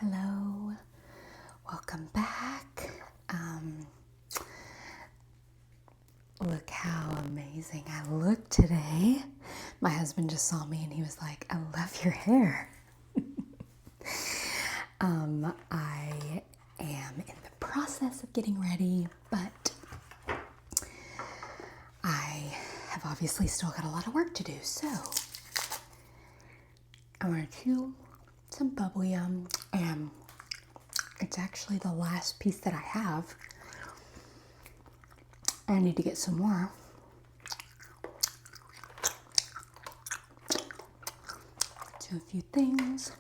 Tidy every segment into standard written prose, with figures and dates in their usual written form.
Hello, welcome back. Look how amazing I look today. My husband just saw me and he was like, I love your hair. I am in the process of getting ready, but I have obviously still got a lot of work to do. So I want to chew some bubble yum, and it's actually the last piece that I have. I need to get some more. Do a few things.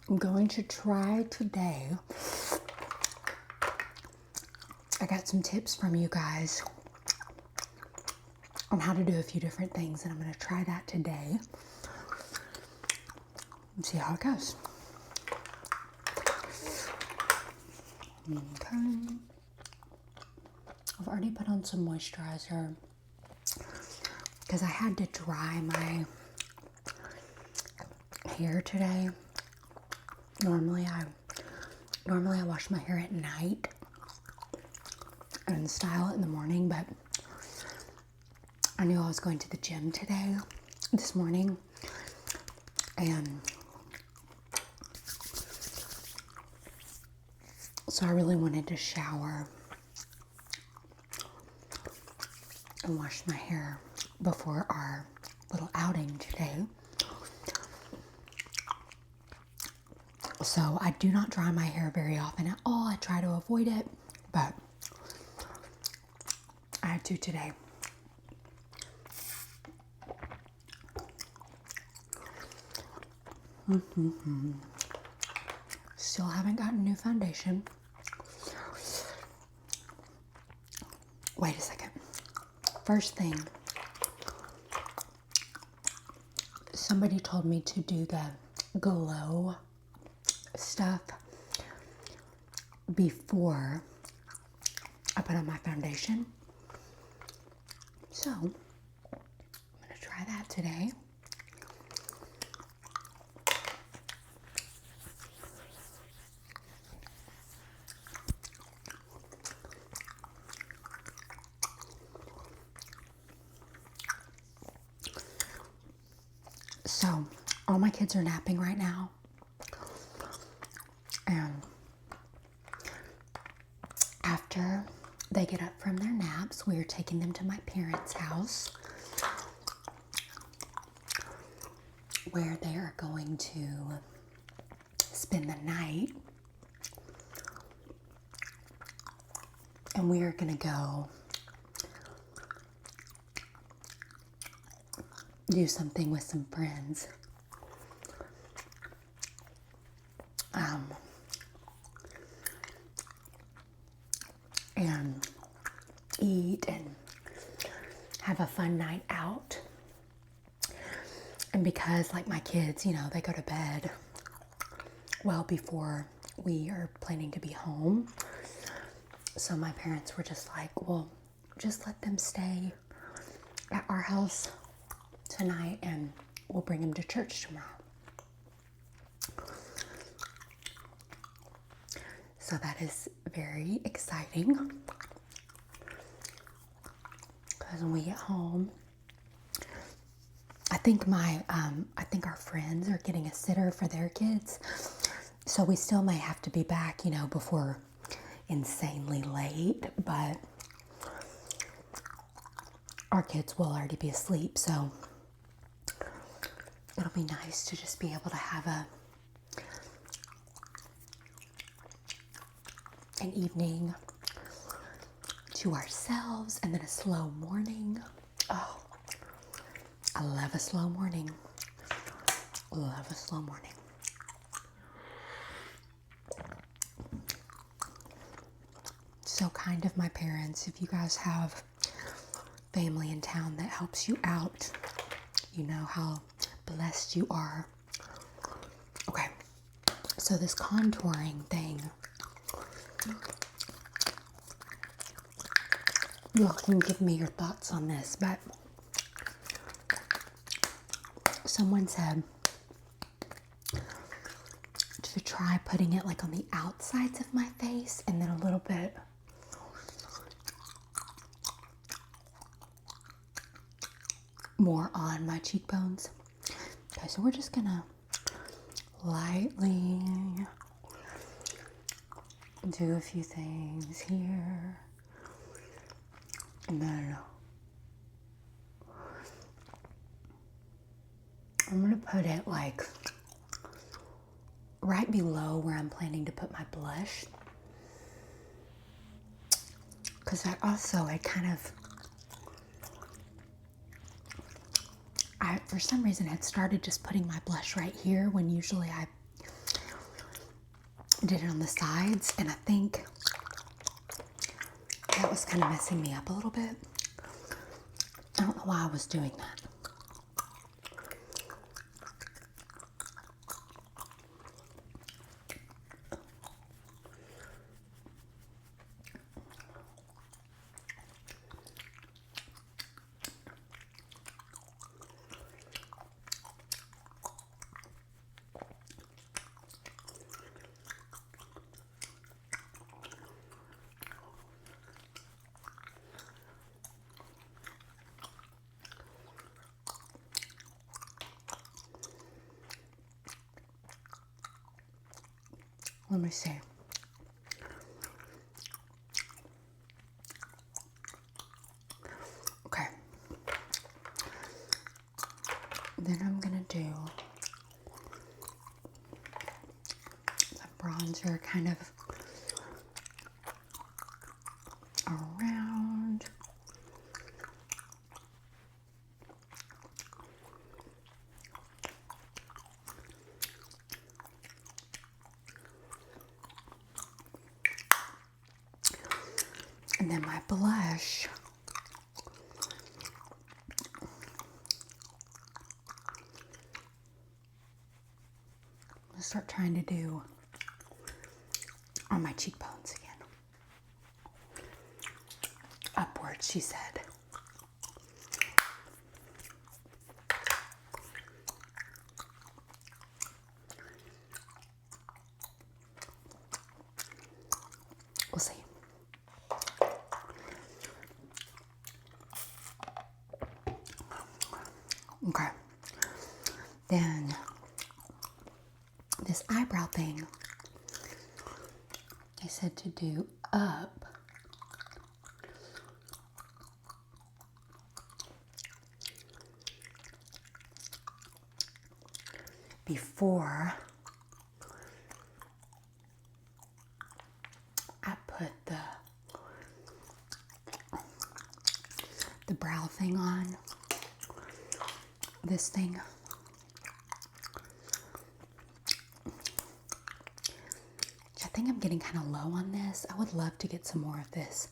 I'm going to try today. I got some tips from you guys on how to do a few different things, and I'm going to try that today and see how it goes. Okay. I've already put on some moisturizer because I had to dry my hair today. Normally I wash my hair at night and style it in the morning, but I knew I was going to the gym this morning, and so I really wanted to shower and wash my hair before our little outing today. So I do not dry my hair very often at all. I try to avoid it, but I had to today. Still haven't gotten new foundation. Wait a second. First thing, somebody told me to do the glow stuff before I put on my foundation. So I'm gonna try that today. So all my kids are napping right now, and after they get up from their naps, we are taking them to my parents' house where they are going to spend the night, and we are going to go do something with some friends. And eat and have a fun night out. And because, like, my kids, they go to bed well before we are planning to be home. So my parents were just like, well, just let them stay at our house tonight and we'll bring them to church tomorrow. So that is very exciting, because when we get home, I think our friends are getting a sitter for their kids, so we still may have to be back, before insanely late, but our kids will already be asleep, so it'll be nice to just be able to have an evening to ourselves, and then a slow morning. Oh, I love a slow morning. Love a slow morning. So kind of my parents. If you guys have family in town that helps you out, you know how blessed you are. Okay, so this contouring thing, you all can give me your thoughts on this, but someone said to try putting it like on the outsides of my face and then a little bit more on my cheekbones. Okay, so we're just gonna lightly do a few things here, and then I'm gonna put it like right below where I'm planning to put my blush, because I for some reason had started just putting my blush right here when usually I did it on the sides, and I think that was kind of messing me up a little bit. I don't know why I was doing that. Let me see. Okay. Then I'm gonna do the bronzer kind of around. And then my blush, I'll start trying to do on my cheekbones again. Upwards, she said. We'll see. Okay. Then this eyebrow thing, I said to do up before I put the brow thing on. This thing. I think I'm getting kind of low on this. I would love to get some more of this.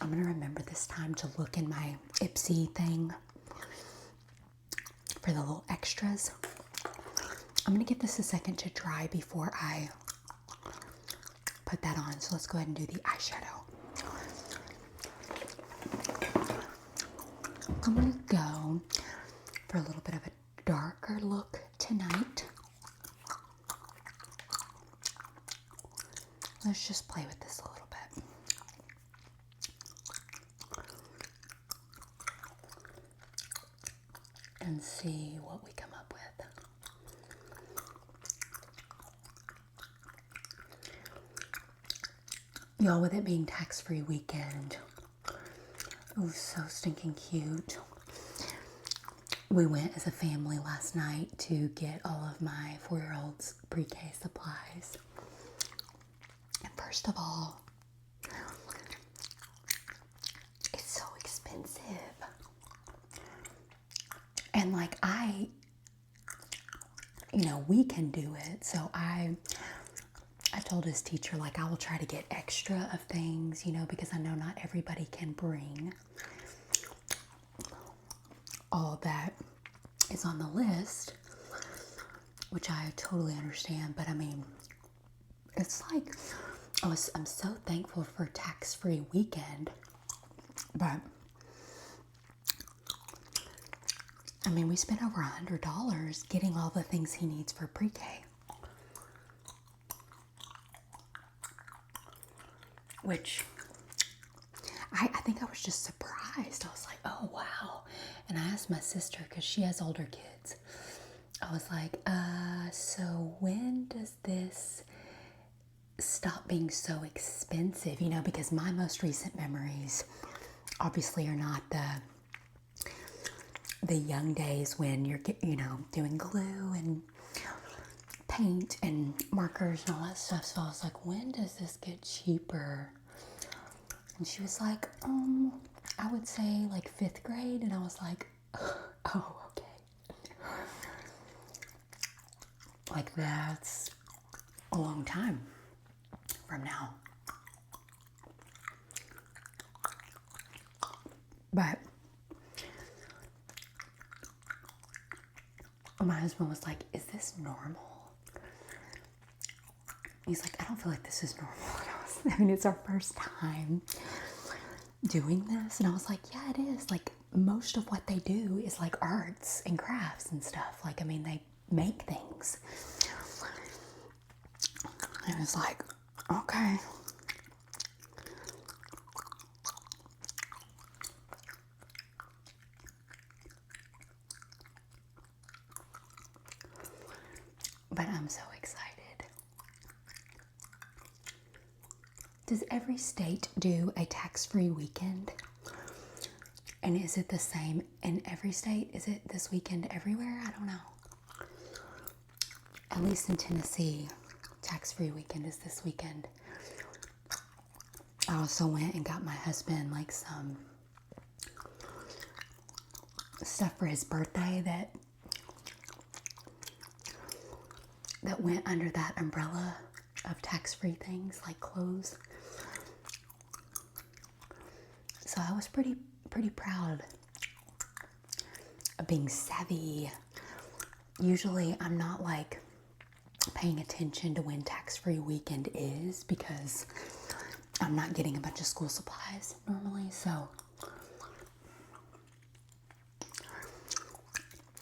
I'm going to remember this time to look in my Ipsy thing for the little extras. I'm going to give this a second to dry before I put that on. So let's go ahead and do the eyeshadow. I'm going to go for a little bit of a darker look tonight. Let's just play with this a little bit. And see what we come up with. Y'all, with it being tax-free weekend, it was so stinking cute. We went as a family last night to get all of my 4-year-old's pre-K supplies. And first of all, it's so expensive. And like we can do it. So I told his teacher, like, I will try to get extra of things, because I know not everybody can bring all that is on the list, which I totally understand. But I mean, it's like, I'm so thankful for tax-free weekend, but I mean, we spent over $100 getting all the things he needs for pre-K. Which, I think I was just surprised. I was like, oh, wow. And I asked my sister, because she has older kids. I was like, so when does this stop being so expensive? You know, because my most recent memories obviously are not the young days when you're, you know, doing glue and paint and markers and all that stuff. So I was like, when does this get cheaper? And she was like, I would say like 5th grade. And I was like, oh, okay. Like, that's a long time from now. But my husband was like, is this normal? He's like, I don't feel like this is normal. I mean, it's our first time doing this. And I was like, yeah, it is. Like, most of what they do is like arts and crafts and stuff. Like, I mean, they make things. And it's like, okay. But I'm so excited. Does every state do a tax-free weekend? And is it the same in every state? Is it this weekend everywhere? I don't know. At least in Tennessee, tax-free weekend is this weekend. I also went and got my husband like some stuff for his birthday that went under that umbrella of tax-free things like clothes. So I was pretty proud of being savvy. Usually I'm not like paying attention to when tax-free weekend is because I'm not getting a bunch of school supplies normally. So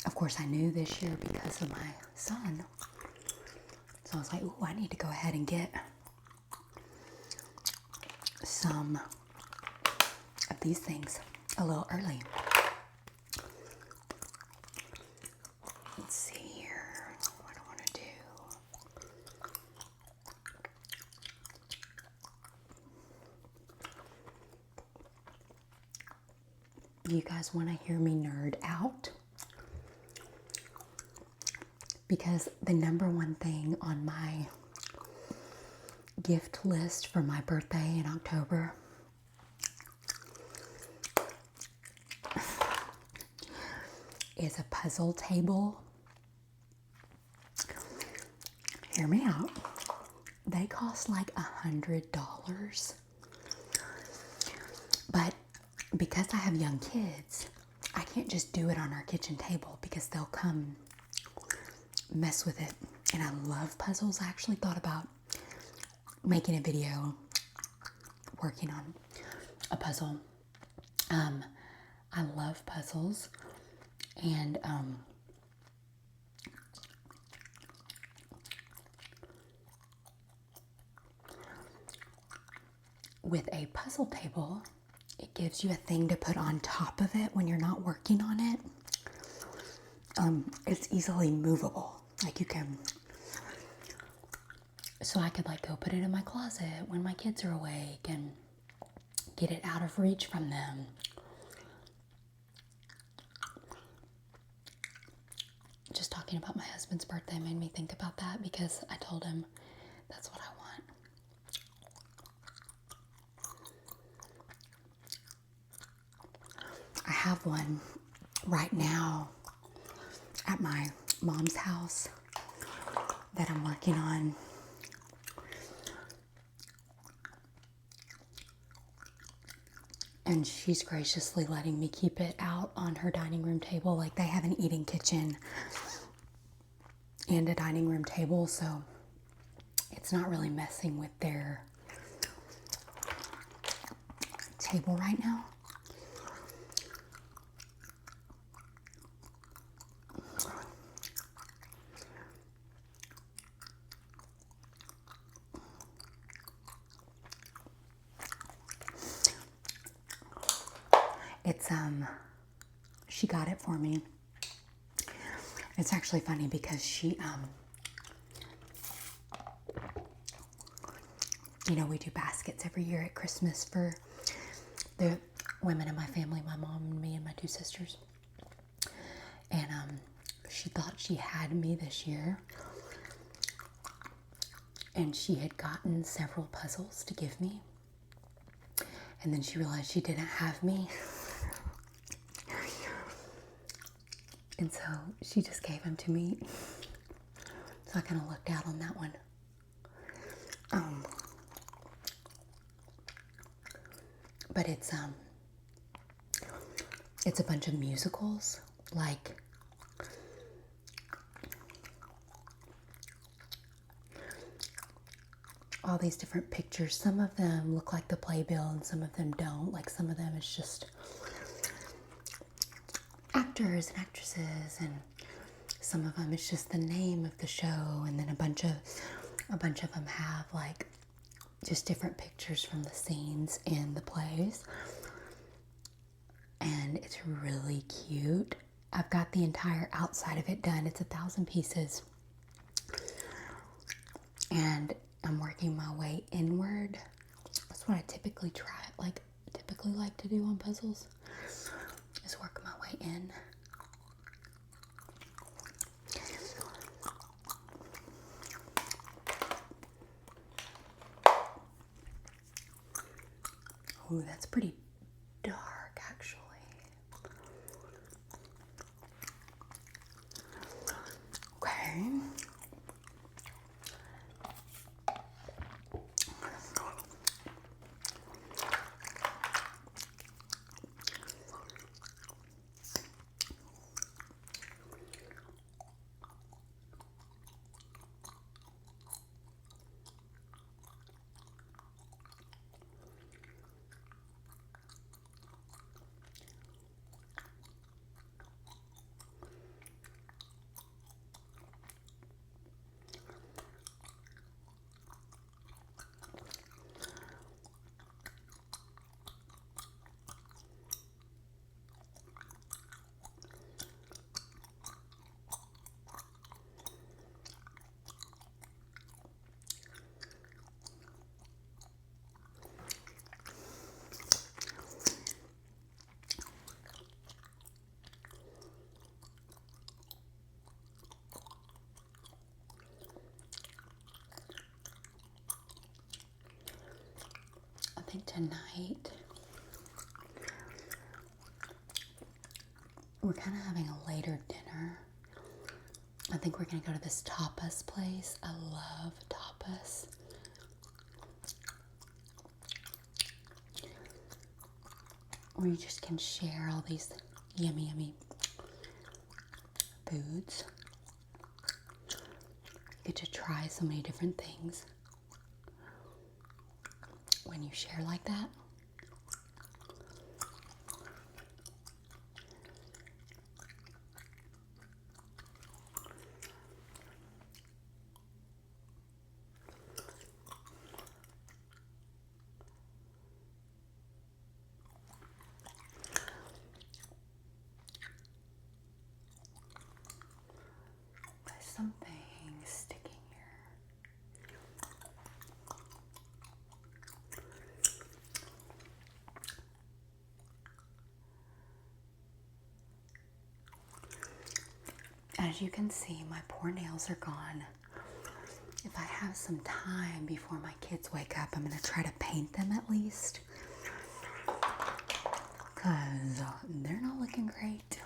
of course I knew this year because of my son. So I was like, ooh, I need to go ahead and get some of these things a little early. Let's see here. What do I want to do? You guys want to hear me nerd out? Because the number one thing on my gift list for my birthday in October is a puzzle table. Hear me out. They cost like $100. But because I have young kids, I can't just do it on our kitchen table because they'll come mess with it. And I love puzzles. I actually thought about making a video working on a puzzle. I love puzzles. And with a puzzle table, it gives you a thing to put on top of it when you're not working on it. It's easily movable. Like you can, so I could like go put it in my closet when my kids are awake and get it out of reach from them. Just talking about my husband's birthday made me think about that because I told him that's what I want. I have one right now at my mom's house that I'm working on. And she's graciously letting me keep it out on her dining room table. Like they have an eating kitchen and a dining room table, so it's not really messing with their table right now. she got it for me. It's actually funny because she, you know, we do baskets every year at Christmas for the women in my family, my mom and me and my two sisters. And she thought she had me this year. And she had gotten several puzzles to give me. And then she realized she didn't have me. And so she just gave them to me. So I kind of lucked out on that one. But it's a bunch of musicals, like all these different pictures. Some of them look like the playbill and some of them don't. Like some of them is just actors and actresses, and some of them it's just the name of the show, and then a bunch of them have like just different pictures from the scenes in the plays. And it's really cute. I've got the entire outside of it done. It's 1,000 pieces. And I'm working my way inward. That's what I typically like to do on puzzles, is work my way in. Ooh, that's pretty dark, actually. Okay. I think tonight we're kind of having a later dinner. I think we're going to go to this tapas place. I love tapas. Where you just can share all these yummy, yummy foods. You get to try so many different things when you share like that. Something sticking here. As you can see, my poor nails are gone. If I have some time before my kids wake up, I'm going to try to paint them at least. Because they're not looking great.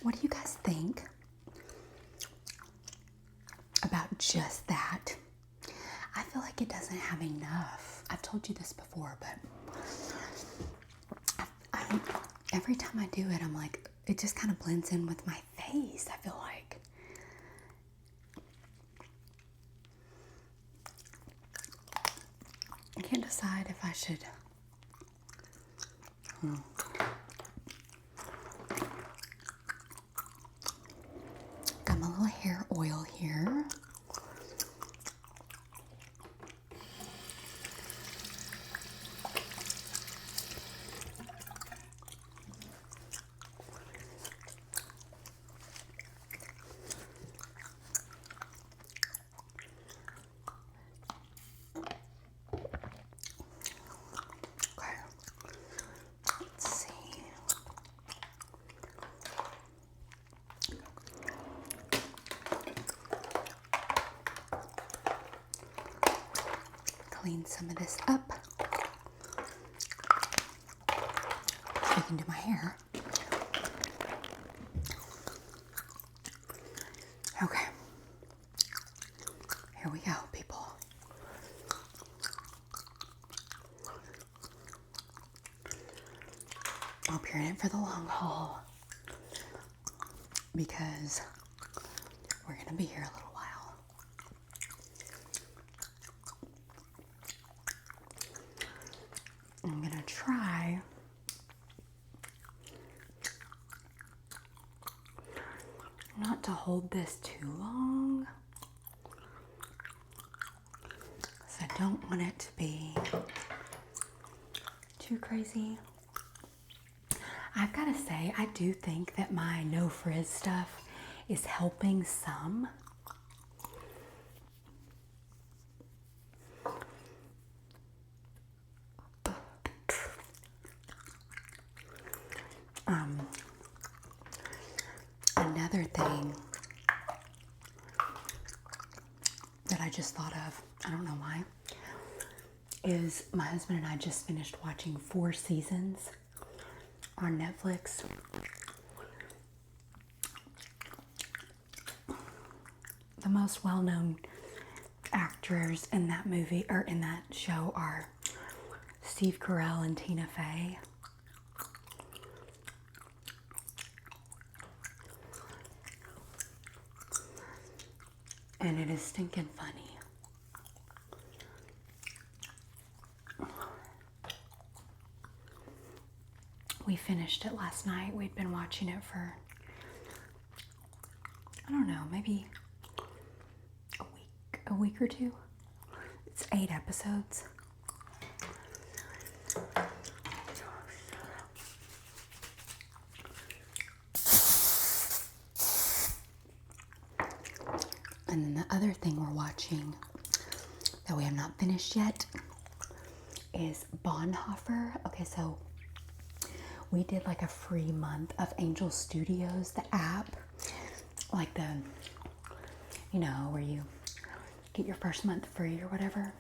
What do you guys think about just that? I feel like it doesn't have enough. I've told you this before, but every time I do it, I'm like, it just kind of blends in with my face, I feel like. I can't decide if I should. Got my little hair oil here. Clean some of this up. I can do my hair. Okay. Here we go, people. I hope you're in it for the long haul, because we're going to be here a little while. I'm going to try not to hold this too long, because I don't want it to be too crazy. I've got to say, I do think that my no frizz stuff is helping some. Another thing that I just thought of, I don't know why, is my husband and I just finished watching 4 seasons on Netflix. The most well-known actors in that movie, or in that show, are Steve Carell and Tina Fey. And it is stinking funny. We finished it last night. We'd been watching it for, I don't know, maybe a week or two. It's 8 episodes. And then the other thing we're watching that we have not finished yet is Bonhoeffer. Okay, so we did like a free month of Angel Studios, the app, like the, you know, where you get your first month free or whatever,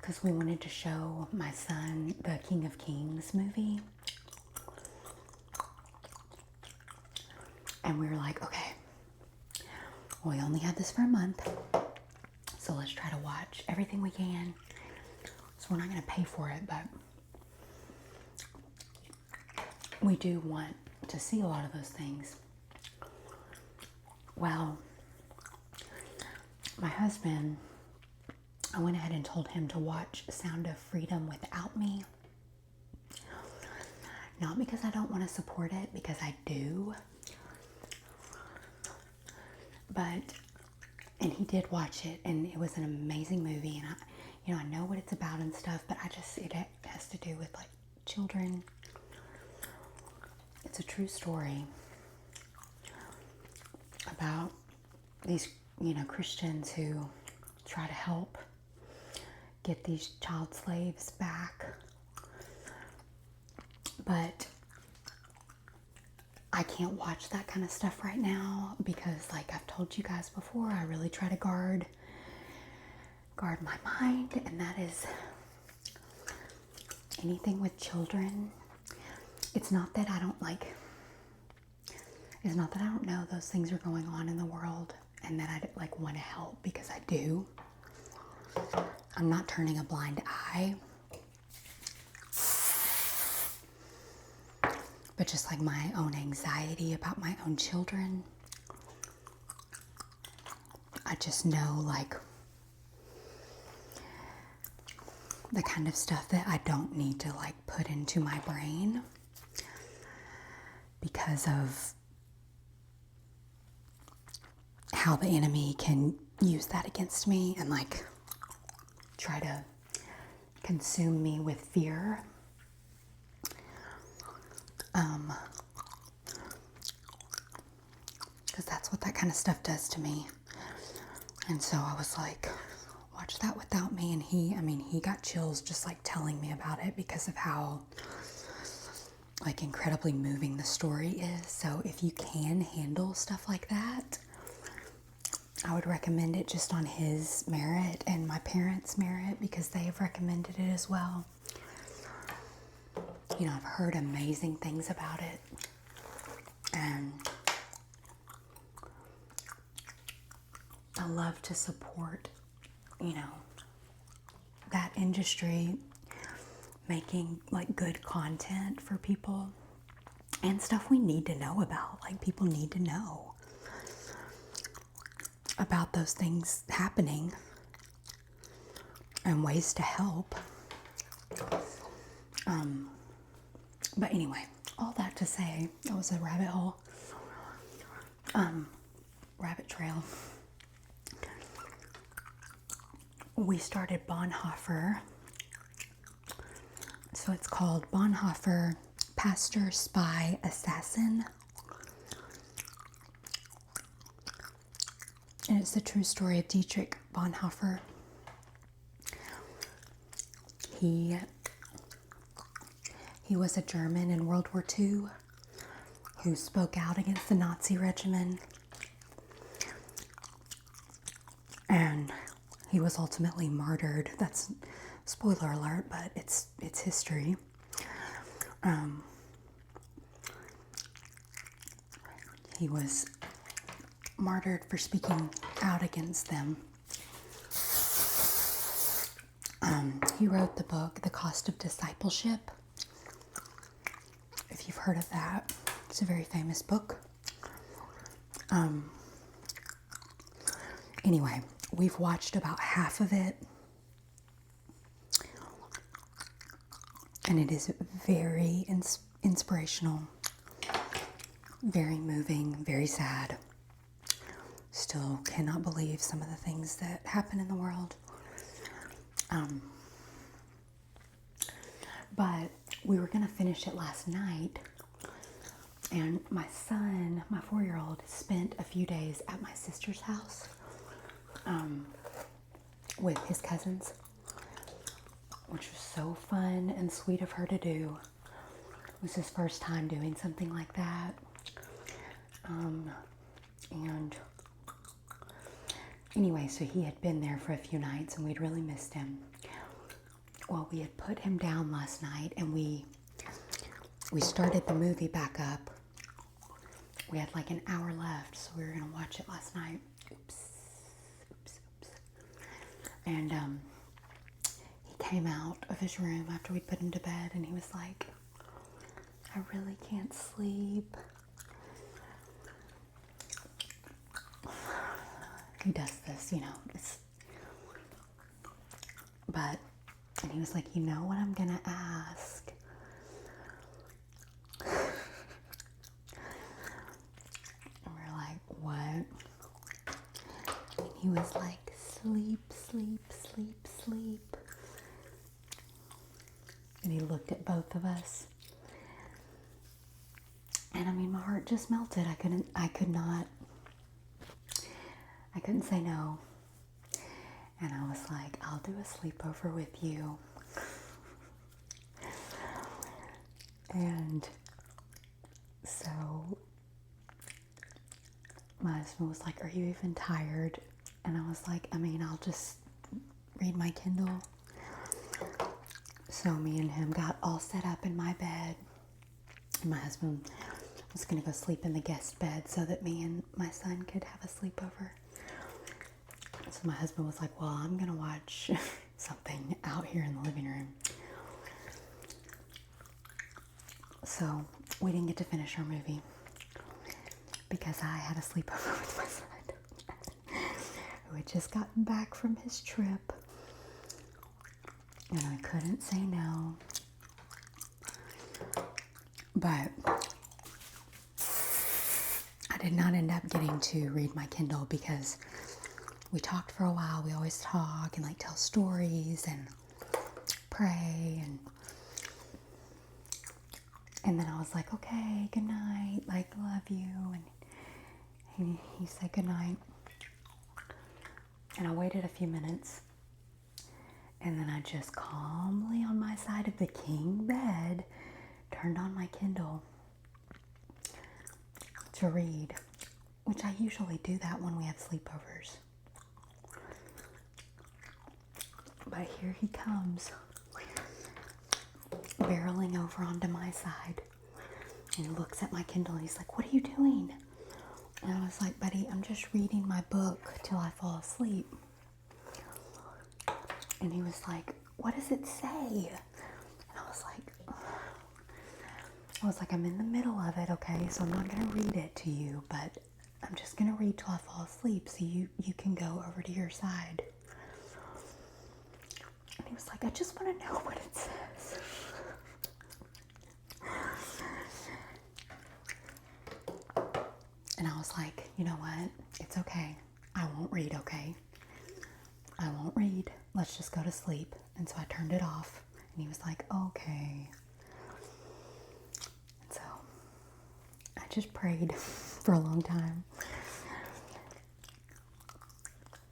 because we wanted to show my son the King of Kings movie. And we were like, okay, well, we only have this for a month, so let's try to watch everything we can. So we're not going to pay for it, but we do want to see a lot of those things. Well, my husband, I went ahead and told him to watch Sound of Freedom without me. Not because I don't want to support it, because I do. But, and he did watch it, and it was an amazing movie, and I know what it's about and stuff, but it has to do with like children. It's a true story about these, Christians who try to help get these child slaves back. But I can't watch that kind of stuff right now because, like I've told you guys before, I really try to guard my mind, and that is anything with children. It's not that I don't like, It's not that I don't know those things are going on in the world and that I like want to help, because I do. I'm not turning a blind eye. But just like my own anxiety about my own children, I just know like the kind of stuff that I don't need to like put into my brain because of how the enemy can use that against me and like try to consume me with fear. Because that's what that kind of stuff does to me. And so I was like, watch that without me. And he got chills just like telling me about it because of how like incredibly moving the story is. So if you can handle stuff like that, I would recommend it just on his merit and my parents' merit, because they have recommended it as well. You know, I've heard amazing things about it. And I love to support, you know, that industry, making like good content for people and stuff we need to know about. Like, people need to know about those things happening and ways to help. But anyway, all that to say, that was a rabbit hole, rabbit trail. We started Bonhoeffer. So it's called Bonhoeffer, Pastor, Spy, Assassin. And it's the true story of Dietrich Bonhoeffer. He was a German in World War II who spoke out against the Nazi regime. And he was ultimately martyred. That's spoiler alert, but it's history. He was martyred for speaking out against them. He wrote the book, The Cost of Discipleship. If you've heard of that, it's a very famous book. Anyway, we've watched about half of it. And it is very inspirational, very moving, very sad. Still cannot believe some of the things that happen in the world. But we were going to finish it last night. And my son, my 4-year-old, spent a few days at my sister's house with his cousins, which was so fun and sweet of her to do. It was his first time doing something like that. And anyway, so he had been there for a few nights and we'd really missed him. Well, we had put him down last night and we started the movie back up. We had like an hour left, so we were going to watch it last night. Oops. And he came out of his room after we put him to bed and he was like, I really can't sleep. He does this, you know. And he was like, you know what I'm gonna ask? And we're like, what? And he was like, sleep, sleep, sleep, sleep. And he looked at both of us. And I mean, my heart just melted. I couldn't say no. And I was like, I'll do a sleepover with you. And so my husband was like, are you even tired? And I was like, I mean, I'll just read my Kindle. So me and him got all set up in my bed. And my husband was going to go sleep in the guest bed so that me and my son could have a sleepover. So my husband was like, well, I'm going to watch something out here in the living room. So we didn't get to finish our movie because I had a sleepover with my son who had just gotten back from his trip. And I couldn't say no. But I did not end up getting to read my Kindle because we talked for a while. We always talk and like tell stories and pray and then I was like, okay, good night, like, love you. And he said good night. And I waited a few minutes. And then I just calmly on my side of the king bed turned on my Kindle to read, which I usually do that when we have sleepovers. But here he comes, barreling over onto my side. And he looks at my Kindle and he's like, what are you doing? And I was like, buddy, I'm just reading my book till I fall asleep. And he was like, what does it say? And I was like, I'm in the middle of it, okay? So I'm not going to read it to you, but I'm just going to read till I fall asleep so you can go over to your side. And he was like, I just want to know what it says. And I was like, you know what? It's okay. I won't read, okay? I won't read. Let's just go to sleep. And so I turned it off. And he was like, okay. And so I just prayed for a long time.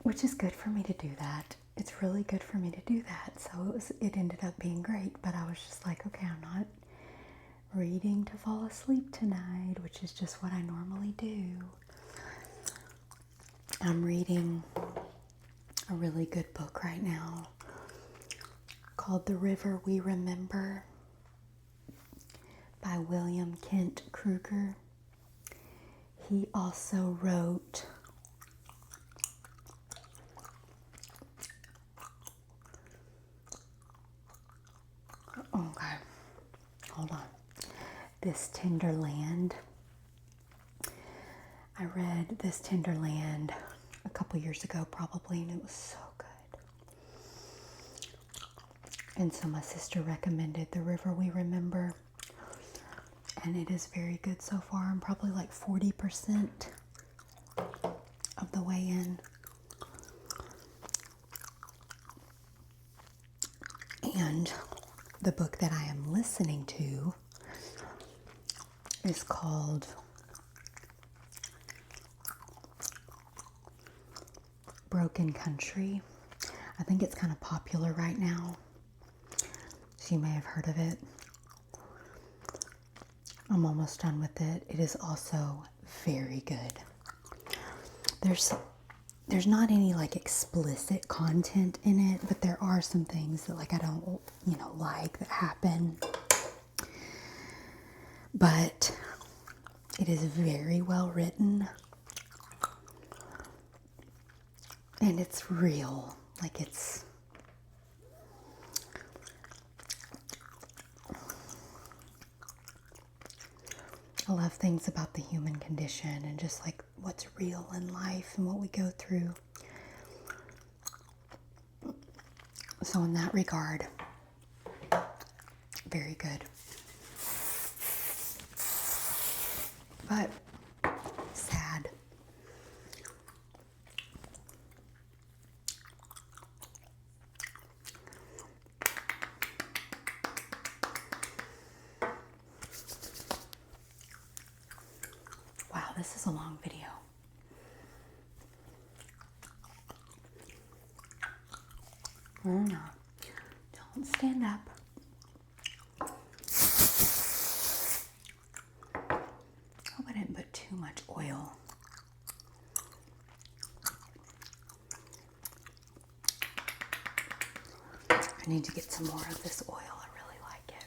Which is good for me to do that. It's really good for me to do that. So it ended up being great. But I was just like, okay, I'm not reading to fall asleep tonight, which is just what I normally do. I'm reading a really good book right now called The River We Remember by William Kent Kruger. He also wrote hold on. This Tender Land. I read This Tender Land a couple years ago probably, and it was so good. And so my sister recommended The River We Remember, and it is very good so far. I'm probably like 40% of the way in. And the book that I am listening to is called Broken Country. I think it's kind of popular right now, so you may have heard of it. I'm almost done with it. It is also very good. There's not any like explicit content in it, but there are some things that like I don't, like that happen. But it is very well written. And it's real. Like it's I love things about the human condition and just like what's real in life and what we go through. So in that regard, very good. But sad. Wow, this is a long video. No, don't stand up. Hope I didn't put too much oil. I need to get some more of this oil. I really like it.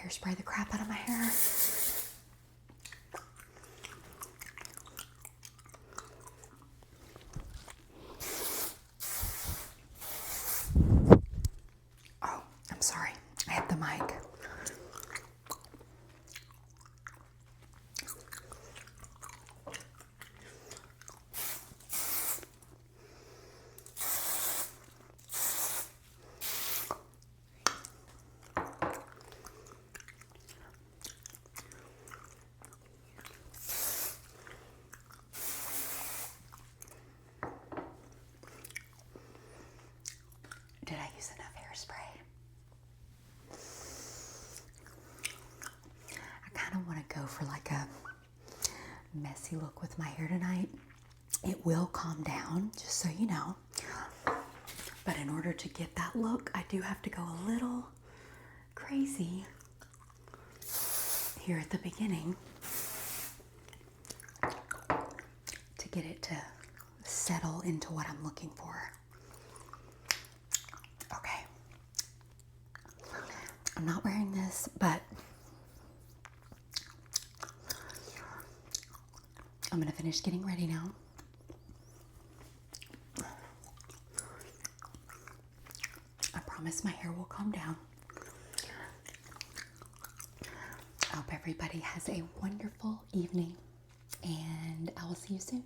hairspray the crap out of my hair. Oh, I'm sorry. I hit the mic. Did I use enough hairspray? I kind of want to go for like a messy look with my hair tonight. It will calm down, just so you know. But in order to get that look, I do have to go a little crazy here at the beginning to get it to settle into what I'm looking for. Okay. I'm not wearing this, but I'm gonna finish getting ready now. I promise my hair will calm down. I hope everybody has a wonderful evening, and I will see you soon.